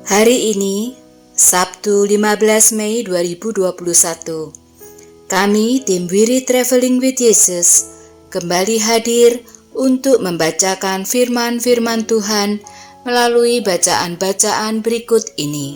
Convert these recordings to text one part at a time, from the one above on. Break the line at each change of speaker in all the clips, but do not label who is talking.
Hari ini, Sabtu 15 Mei 2021, kami tim Wiri Traveling with Jesus kembali hadir untuk membacakan firman-firman Tuhan melalui bacaan-bacaan berikut ini.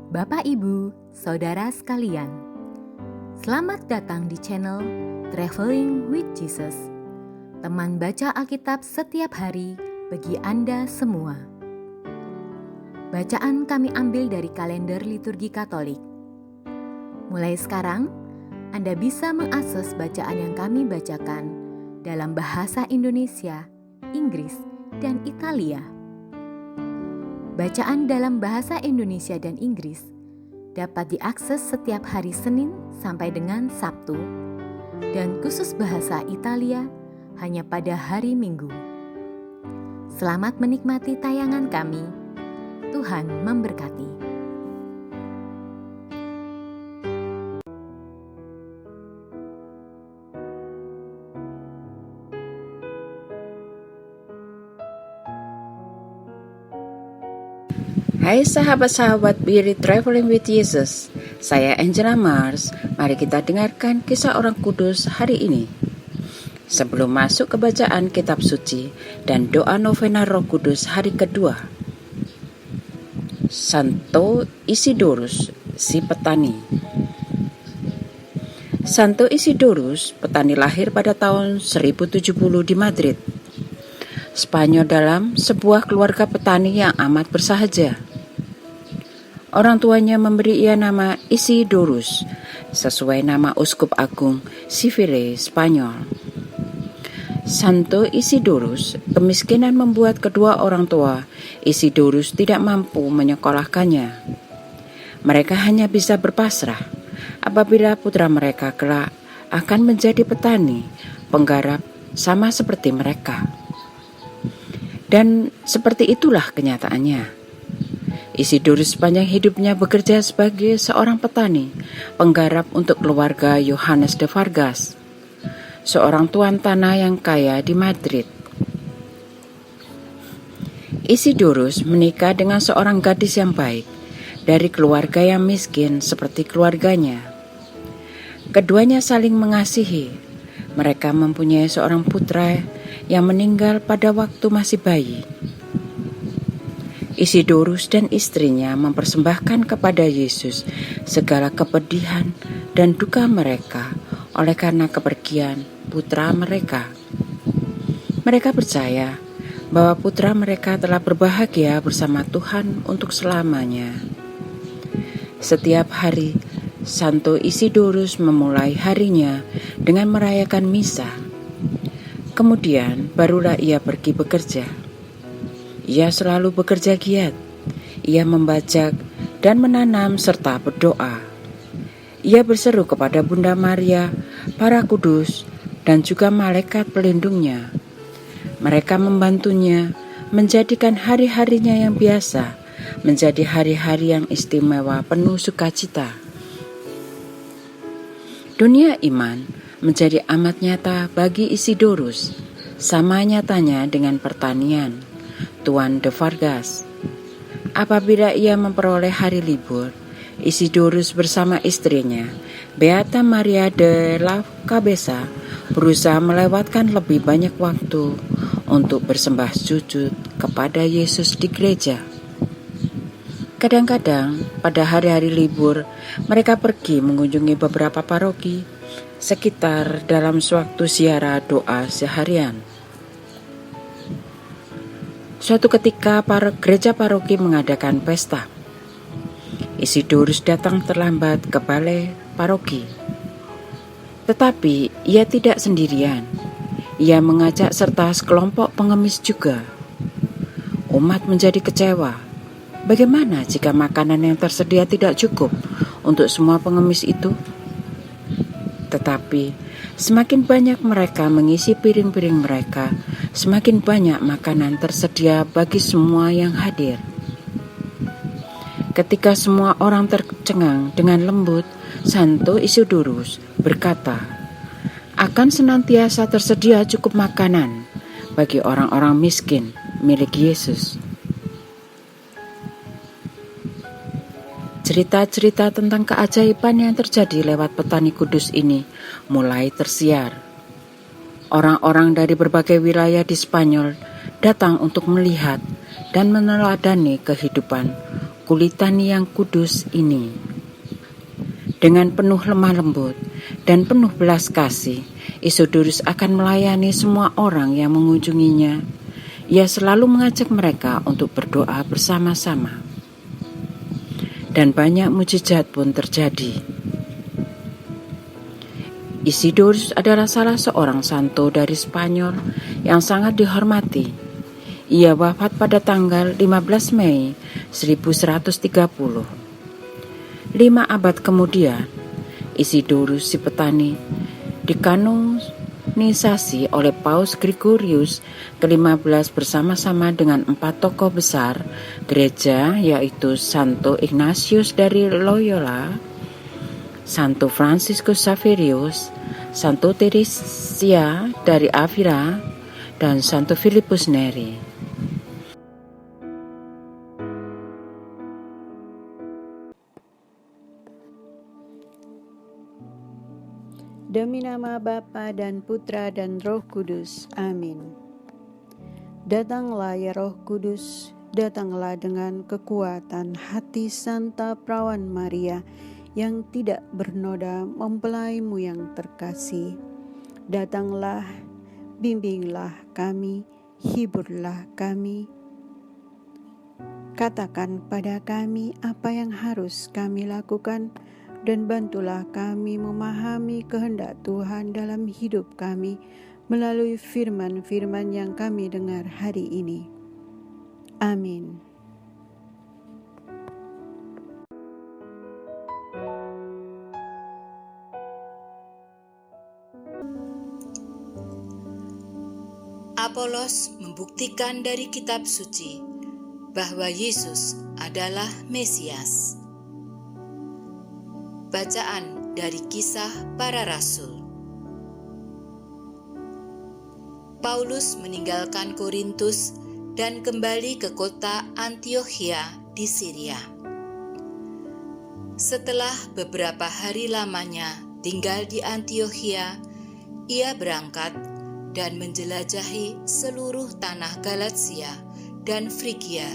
Bapak, Ibu, Saudara sekalian, selamat datang di channel Traveling with Jesus, teman baca Alkitab setiap hari bagi Anda semua. Bacaan kami ambil dari kalender liturgi Katolik. Mulai sekarang, Anda bisa mengakses bacaan yang kami bacakan dalam bahasa Indonesia, Inggris, dan Italia. Bacaan dalam bahasa Indonesia dan Inggris dapat diakses setiap hari Senin sampai dengan Sabtu, dan khusus bahasa Italia hanya pada hari Minggu. Selamat menikmati tayangan kami. Tuhan memberkati.
Hai sahabat-sahabat Wiri Traveling with Jesus, saya Angela Mars. Mari kita dengarkan kisah orang kudus hari ini. Sebelum masuk ke bacaan kitab suci dan doa novena Roh Kudus hari kedua, Santo Isidorus, si petani. Santo Isidorus, petani lahir pada tahun 1070 di Madrid, Spanyol, dalam sebuah keluarga petani yang amat bersahaja. Orang tuanya memberi ia nama Isidorus, sesuai nama Uskup Agung Sivile, Spanyol. Santo Isidorus, kemiskinan membuat kedua orang tua Isidorus tidak mampu menyekolahkannya. Mereka hanya bisa berpasrah apabila putra mereka kelak akan menjadi petani, penggarap sama seperti mereka. Dan seperti itulah kenyataannya. Isidorus sepanjang hidupnya bekerja sebagai seorang petani, penggarap untuk keluarga Johannes de Vargas, seorang tuan tanah yang kaya di Madrid. Isidorus menikah dengan seorang gadis yang baik dari keluarga yang miskin seperti keluarganya. Keduanya saling mengasihi. Mereka mempunyai seorang putra yang meninggal pada waktu masih bayi. Isidorus dan istrinya mempersembahkan kepada Yesus segala kepedihan dan duka mereka oleh karena kepergian putra mereka. Mereka percaya bahwa putra mereka telah berbahagia bersama Tuhan untuk selamanya. Setiap hari, Santo Isidorus memulai harinya dengan merayakan misa. Kemudian barulah ia pergi bekerja. Ia selalu bekerja giat. Ia membajak dan menanam serta berdoa. Ia berseru kepada Bunda Maria, para kudus, dan juga malaikat pelindungnya. Mereka membantunya menjadikan hari-harinya yang biasa menjadi hari-hari yang istimewa penuh sukacita. Dunia iman menjadi amat nyata bagi Isidorus, sama nyatanya dengan pertanian Tuan de Vargas. Apabila ia memperoleh hari libur, Isidorus bersama istrinya, Beata Maria de la Cabeza, berusaha melewatkan lebih banyak waktu untuk bersembah sujud kepada Yesus di gereja. Kadang-kadang pada hari-hari libur, mereka pergi mengunjungi beberapa paroki sekitar dalam sewaktu ziarah doa seharian. Suatu ketika gereja paroki mengadakan pesta. Isidorus datang terlambat ke balai paroki. Tetapi ia tidak sendirian. Ia mengajak serta sekelompok pengemis juga. Umat menjadi kecewa. Bagaimana jika makanan yang tersedia tidak cukup untuk semua pengemis itu? Tetapi semakin banyak mereka mengisi piring-piring mereka, semakin banyak makanan tersedia bagi semua yang hadir. Ketika semua orang tercengang dengan lembut, Santo Isidorus berkata, akan senantiasa tersedia cukup makanan bagi orang-orang miskin milik Yesus. Cerita-cerita tentang keajaiban yang terjadi lewat petani kudus ini mulai tersiar. Orang-orang dari berbagai wilayah di Spanyol datang untuk melihat dan meneladani kehidupan kulitani yang kudus ini. Dengan penuh lemah lembut dan penuh belas kasih, Isidorus akan melayani semua orang yang mengunjunginya. Ia selalu mengajak mereka untuk berdoa bersama-sama. Dan banyak mujizat pun terjadi. Isidorus adalah salah seorang santo dari Spanyol yang sangat dihormati. Ia wafat pada tanggal 15 Mei 1130. 5 abad kemudian, Isidorus si petani dikanonisasi oleh Paus Gregorius ke-15 bersama-sama dengan 4 tokoh besar gereja, yaitu Santo Ignatius dari Loyola, Santo Franciscus Xaverius, Santo Teresia dari Avila, dan Santo Filipus Neri.
Demi nama Bapa dan Putra dan Roh Kudus. Amin. Datanglah ya Roh Kudus, datanglah dengan kekuatan hati Santa Perawan Maria yang tidak bernoda mempelaimu yang terkasih. Datanglah, bimbinglah kami, hiburlah kami. Katakan pada kami apa yang harus kami lakukan, dan bantulah kami memahami kehendak Tuhan dalam hidup kami melalui firman-firman yang kami dengar hari ini. Amin.
Apolos membuktikan dari kitab suci bahwa Yesus adalah Mesias. Bacaan dari Kisah Para Rasul. Paulus meninggalkan Korintus dan kembali ke kota Antiokhia di Syria. Setelah beberapa hari lamanya tinggal di Antiokhia, ia berangkat dan menjelajahi seluruh tanah Galatia dan Frigia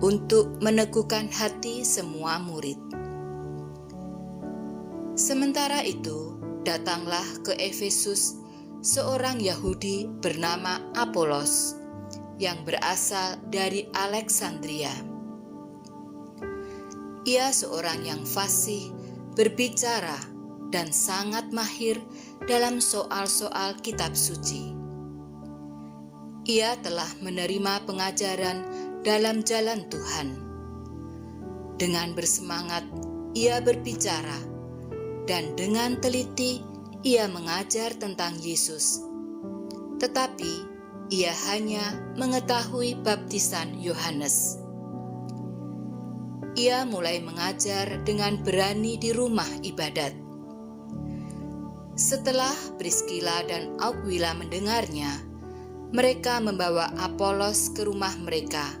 untuk meneguhkan hati semua murid. Sementara itu, datanglah ke Efesus seorang Yahudi bernama Apolos yang berasal dari Alexandria. Ia seorang yang fasih, berbicara, dan sangat mahir dalam soal-soal kitab suci. Ia telah menerima pengajaran dalam jalan Tuhan. Dengan bersemangat, ia berbicara, dan dengan teliti ia mengajar tentang Yesus. Tetapi ia hanya mengetahui baptisan Yohanes. Ia mulai mengajar dengan berani di rumah ibadat. Setelah Priscilla dan Aquila mendengarnya, mereka membawa Apolos ke rumah mereka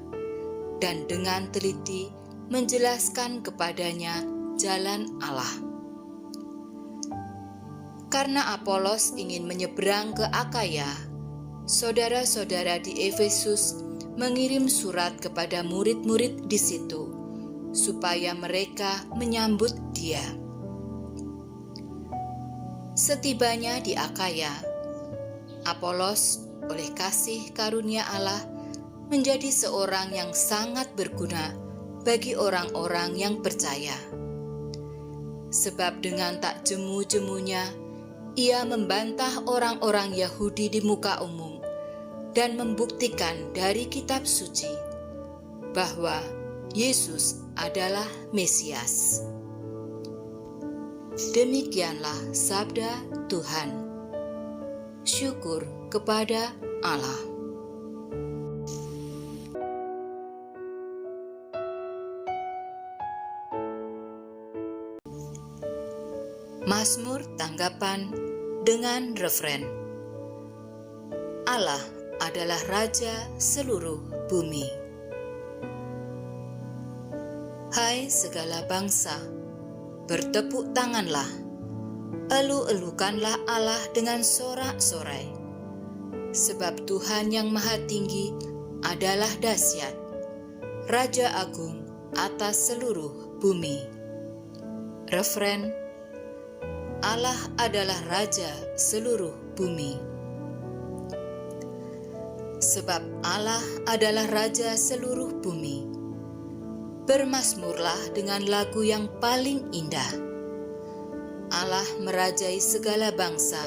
dan dengan teliti menjelaskan kepadanya jalan Allah. Karena Apolos ingin menyeberang ke Akaya, saudara-saudara di Efesus mengirim surat kepada murid-murid di situ, supaya mereka menyambut dia. Setibanya di Akaya, Apolos oleh kasih karunia Allah menjadi seorang yang sangat berguna bagi orang-orang yang percaya. Sebab dengan tak jemu-jemunya, ia membantah orang-orang Yahudi di muka umum dan membuktikan dari kitab suci bahwa Yesus adalah Mesias. Demikianlah sabda Tuhan. Syukur kepada Allah. Mazmur tanggapan dengan referen. Allah adalah Raja seluruh bumi. Hai segala bangsa, bertepuk tanganlah, elu-elukanlah Allah dengan sorak-sorai. Sebab Tuhan yang Maha Tinggi adalah dahsyat, Raja Agung atas seluruh bumi. Referen, Allah adalah Raja seluruh bumi. Sebab Allah adalah Raja seluruh bumi, bermazmurlah dengan lagu yang paling indah. Allah merajai segala bangsa,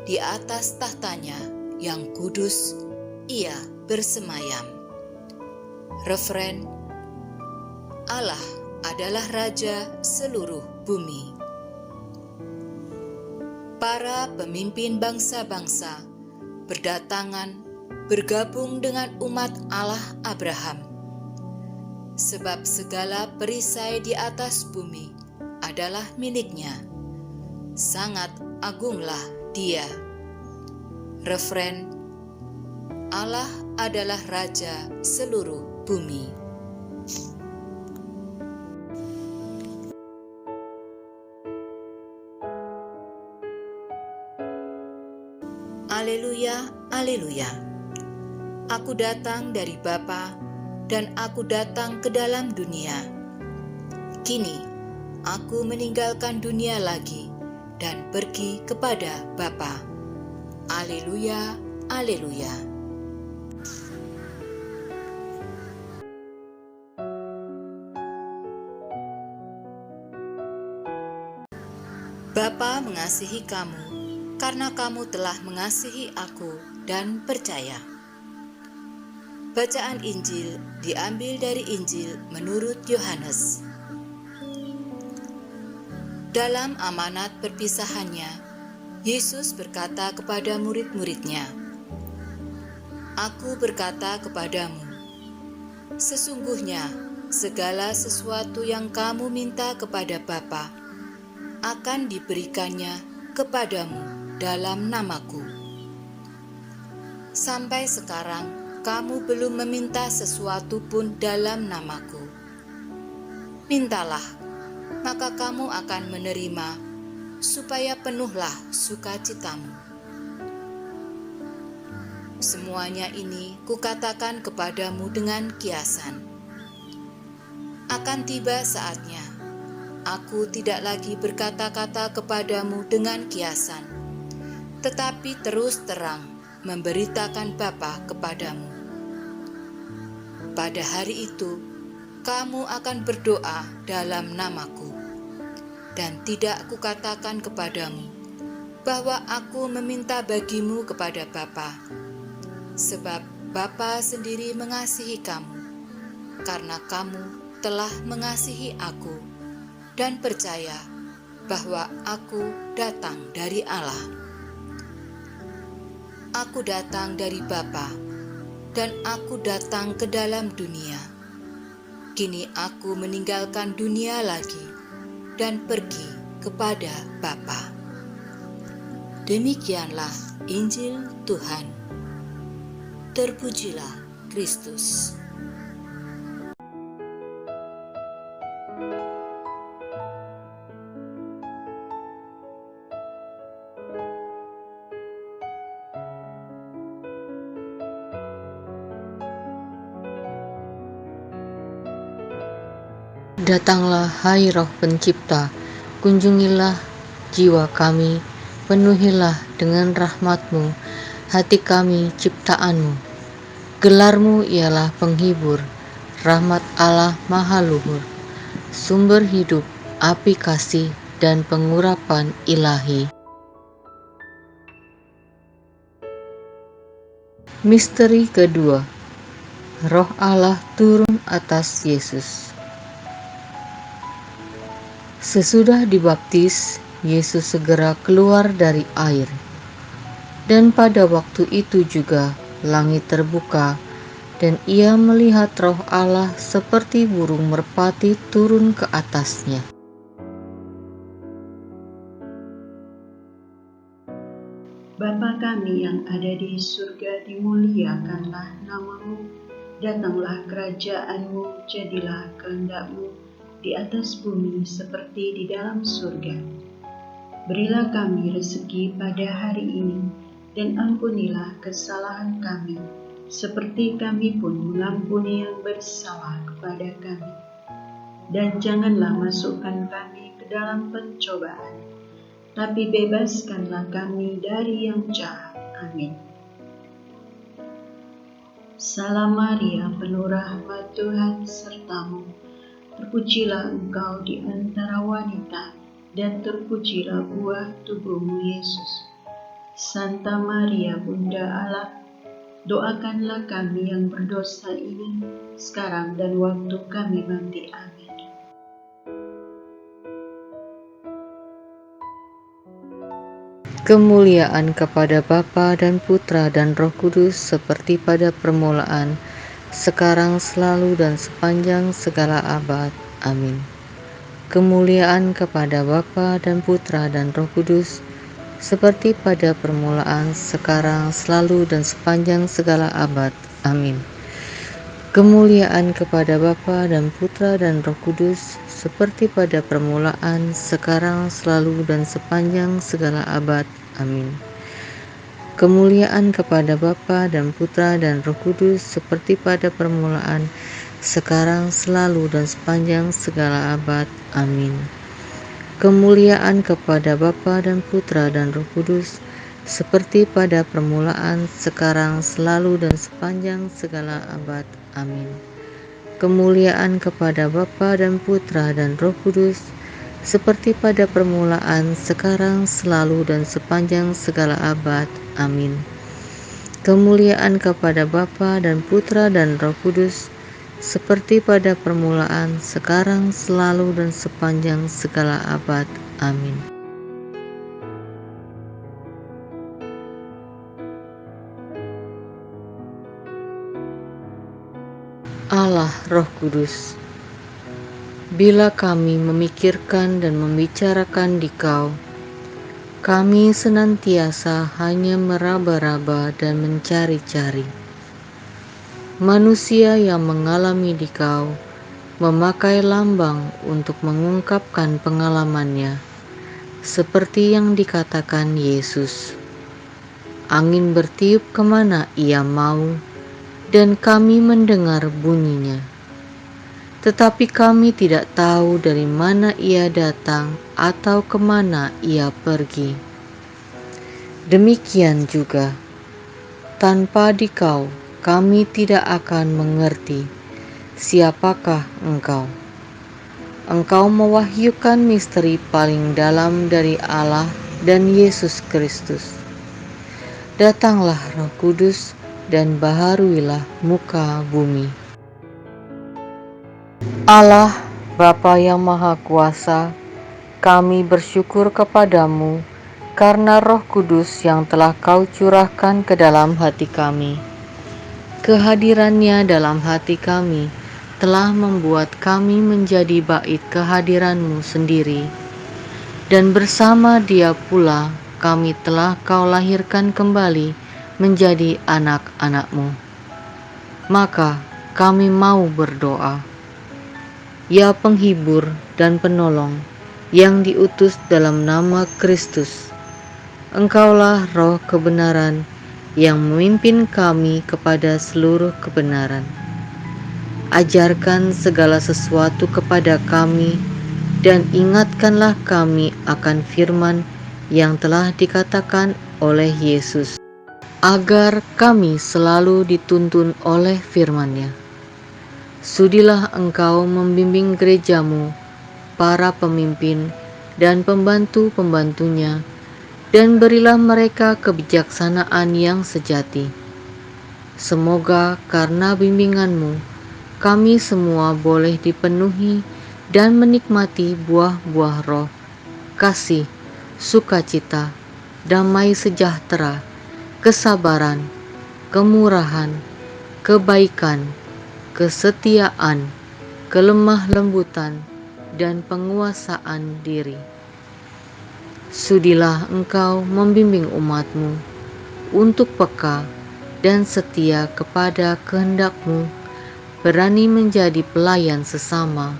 di atas tahtanya yang kudus Ia bersemayam. Referen, Allah adalah Raja seluruh bumi. Para pemimpin bangsa-bangsa berdatangan bergabung dengan umat Allah Abraham. Sebab segala perisai di atas bumi adalah miliknya. Sangat agunglah Dia. Referen, Allah adalah Raja seluruh bumi. Haleluya, haleluya. Aku datang dari Bapa, dan aku datang ke dalam dunia. Kini, aku meninggalkan dunia lagi, dan pergi kepada Bapa. Haleluya, haleluya. Bapa mengasihi kamu, karena kamu telah mengasihi aku dan percaya. Bacaan Injil diambil dari Injil menurut Yohanes. Dalam amanat perpisahannya, Yesus berkata kepada murid-muridnya, "Aku berkata kepadamu, sesungguhnya segala sesuatu yang kamu minta kepada Bapa akan diberikannya kepadamu dalam namaku. Sampai sekarang kamu belum meminta sesuatu pun dalam namaku. Mintalah, maka kamu akan menerima, supaya penuhlah sukacitamu. Semuanya ini kukatakan kepadamu dengan kiasan. Akan tiba saatnya, aku tidak lagi berkata-kata kepadamu dengan kiasan, tetapi terus terang memberitakan Bapa kepadamu. Pada hari itu, kamu akan berdoa dalam namaku, dan tidak kukatakan kepadamu bahwa aku meminta bagimu kepada Bapa, sebab Bapa sendiri mengasihi kamu, karena kamu telah mengasihi aku dan percaya bahwa aku datang dari Allah. Aku datang dari Bapa, dan aku datang ke dalam dunia. Kini aku meninggalkan dunia lagi, dan pergi kepada Bapa." Demikianlah Injil Tuhan. Terpujilah Kristus.
Datanglah hai Roh Pencipta, kunjungilah jiwa kami, penuhilah dengan rahmat-Mu hati kami ciptaanmu. Gelar-Mu ialah penghibur, rahmat Allah Maha Luhur, sumber hidup, api kasih, dan pengurapan ilahi. Misteri kedua, Roh Allah turun atas Yesus. Sesudah dibaptis, Yesus segera keluar dari air. Dan pada waktu itu juga langit terbuka, dan ia melihat Roh Allah seperti burung merpati turun ke atasnya.
Bapa kami yang ada di surga, dimuliakanlah namamu. Datanglah kerajaan-Mu, jadilah kehendak-Mu di atas bumi seperti di dalam surga. Berilah kami rezeki pada hari ini, dan ampunilah kesalahan kami, seperti kami pun mengampuni yang bersalah kepada kami. Dan janganlah masukkan kami ke dalam pencobaan, tapi bebaskanlah kami dari yang jahat. Amin. Salam Maria, penuh rahmat, Tuhan sertamu. Terpujilah engkau di antara wanita, dan terpujilah buah tubuhmu, Yesus. Santa Maria, Bunda Allah, doakanlah kami yang berdosa ini, sekarang dan waktu kami mati. Amin.
Kemuliaan kepada Bapa dan Putra dan Roh Kudus, seperti pada permulaan, sekarang, selalu, dan sepanjang segala abad. Amin. Kemuliaan kepada Bapa dan Putra dan Roh Kudus, seperti pada permulaan, sekarang, selalu, dan sepanjang segala abad. Amin. Kemuliaan kepada Bapa dan Putra dan Roh Kudus, seperti pada permulaan, sekarang, selalu, dan sepanjang segala abad. Amin. Kemuliaan kepada Bapa dan Putra dan Roh Kudus, seperti pada permulaan, sekarang, selalu, dan sepanjang segala abad. Amin. Kemuliaan kepada Bapa dan Putra dan Roh Kudus, seperti pada permulaan, sekarang, selalu, dan sepanjang segala abad. Amin. Kemuliaan kepada Bapa dan Putra dan Roh Kudus, seperti pada permulaan, sekarang, selalu, dan sepanjang segala abad. Amin. Kemuliaan kepada Bapa dan Putra dan Roh Kudus, seperti pada permulaan, sekarang, selalu, dan sepanjang segala abad. Amin. Allah Roh Kudus, bila kami memikirkan dan membicarakan Dikau, kami senantiasa hanya meraba-raba dan mencari-cari. Manusia yang mengalami Dikau memakai lambang untuk mengungkapkan pengalamannya, seperti yang dikatakan Yesus. Angin bertiup kemana ia mau, dan kami mendengar bunyinya. Tetapi kami tidak tahu dari mana ia datang atau kemana ia pergi. Demikian juga, tanpa Dikau kami tidak akan mengerti siapakah Engkau. Engkau mewahyukan misteri paling dalam dari Allah dan Yesus Kristus. Datanglah Roh Kudus dan baharuilah muka bumi. Allah, Bapa yang Maha Kuasa, kami bersyukur kepadamu karena Roh Kudus yang telah Kau curahkan ke dalam hati kami. Kehadirannya dalam hati kami telah membuat kami menjadi bait kehadiran-Mu sendiri, dan bersama Dia pula kami telah Kau lahirkan kembali menjadi anak-anak-Mu. Maka kami mau berdoa. Ya penghibur dan penolong yang diutus dalam nama Kristus, Engkaulah Roh kebenaran yang memimpin kami kepada seluruh kebenaran. Ajarkan segala sesuatu kepada kami, dan ingatkanlah kami akan firman yang telah dikatakan oleh Yesus, agar kami selalu dituntun oleh firman-Nya. Sudilah Engkau membimbing gereja-Mu, para pemimpin dan pembantu-pembantunya, dan berilah mereka kebijaksanaan yang sejati. Semoga karena bimbingan-Mu, kami semua boleh dipenuhi dan menikmati buah-buah roh, kasih, sukacita, damai sejahtera, kesabaran, kemurahan, kebaikan, kesetiaan, kelemah lembutan, dan penguasaan diri. Sudilah engkau membimbing umatmu untuk peka dan setia kepada kehendak-Mu, berani menjadi pelayan sesama,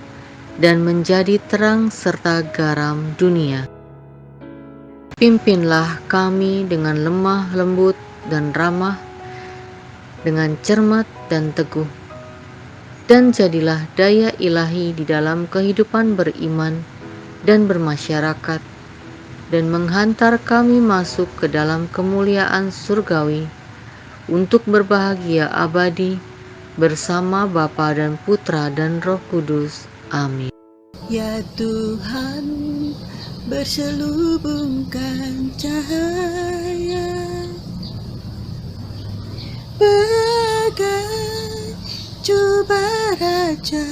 dan menjadi terang serta garam dunia. Pimpinlah kami dengan lemah lembut dan ramah, dengan cermat dan teguh, dan jadilah daya ilahi di dalam kehidupan beriman dan bermasyarakat, dan menghantar kami masuk ke dalam kemuliaan surgawi untuk berbahagia abadi bersama Bapa dan Putra dan Roh Kudus. Amin.
Ya Tuhan, berselubungkan cahaya bagai jubah raja,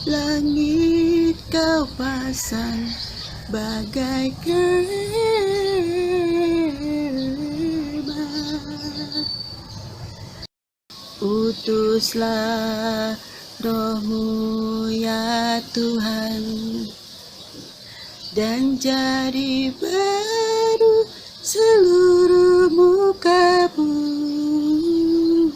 langit kau pasang bagai kemah. Utuslah Roh-Mu ya Tuhan, dan jadi baru seluruh muka bumi.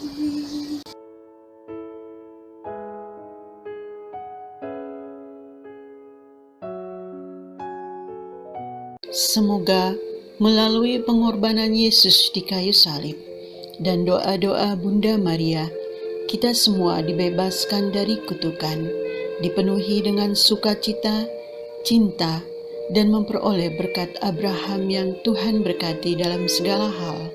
Semoga melalui pengorbanan Yesus di kayu salib dan doa-doa Bunda Maria, kita semua dibebaskan dari kutukan, dipenuhi dengan sukacita, cinta, dan memperoleh berkat Abraham yang Tuhan berkati dalam segala hal,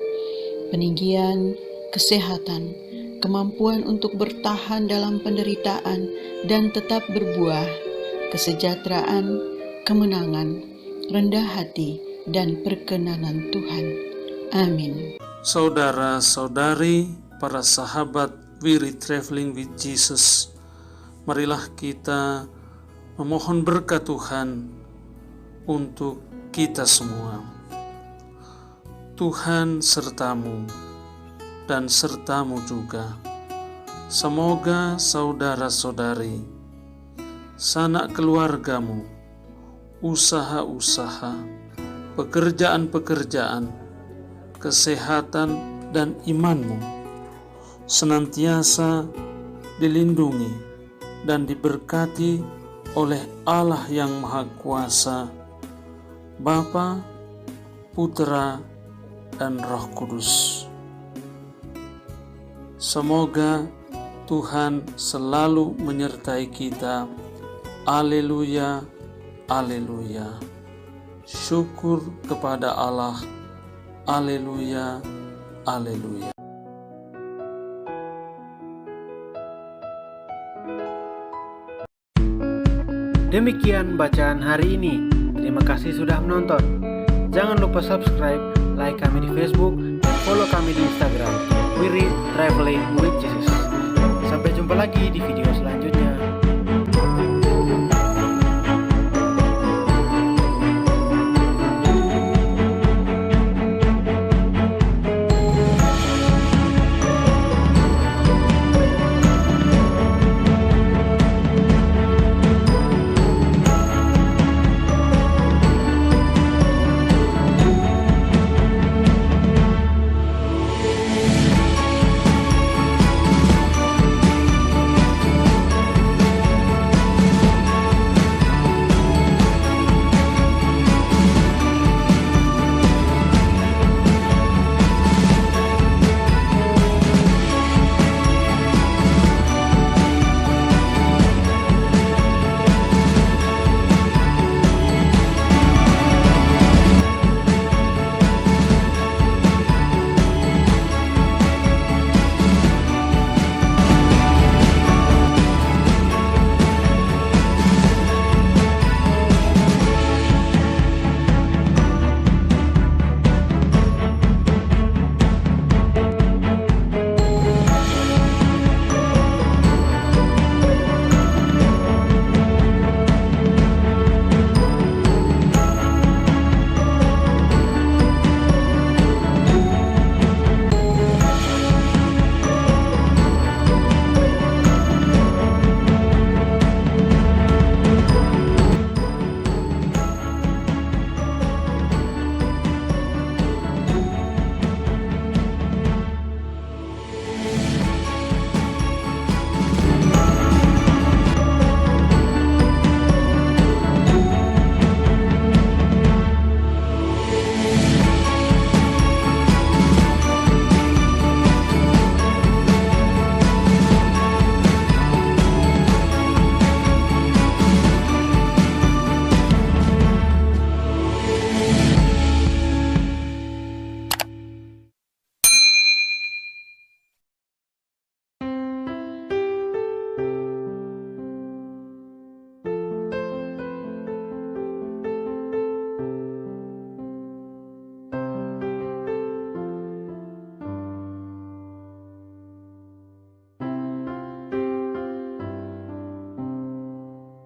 peninggian, kesehatan, kemampuan untuk bertahan dalam penderitaan dan tetap berbuah, kesejahteraan, kemenangan, rendah hati, dan perkenanan Tuhan. Amin.
Saudara-saudari, para sahabat Weary Traveling with Jesus, marilah kita memohon berkat Tuhan untuk kita semua. Tuhan sertamu dan sertamu juga. Semoga saudara-saudari, sanak keluargamu, usaha-usaha, pekerjaan-pekerjaan, kesehatan dan imanmu senantiasa dilindungi dan diberkati oleh Allah yang Maha Kuasa, Bapa, Putra, dan Roh Kudus. Semoga Tuhan selalu menyertai kita. Haleluya, haleluya. Syukur kepada Allah. Haleluya, haleluya.
Demikian bacaan hari ini. Terima kasih sudah menonton. Jangan lupa subscribe, like kami di Facebook, dan follow kami di Instagram. Weary Traveling with Jesus. Sampai jumpa lagi di video selanjutnya.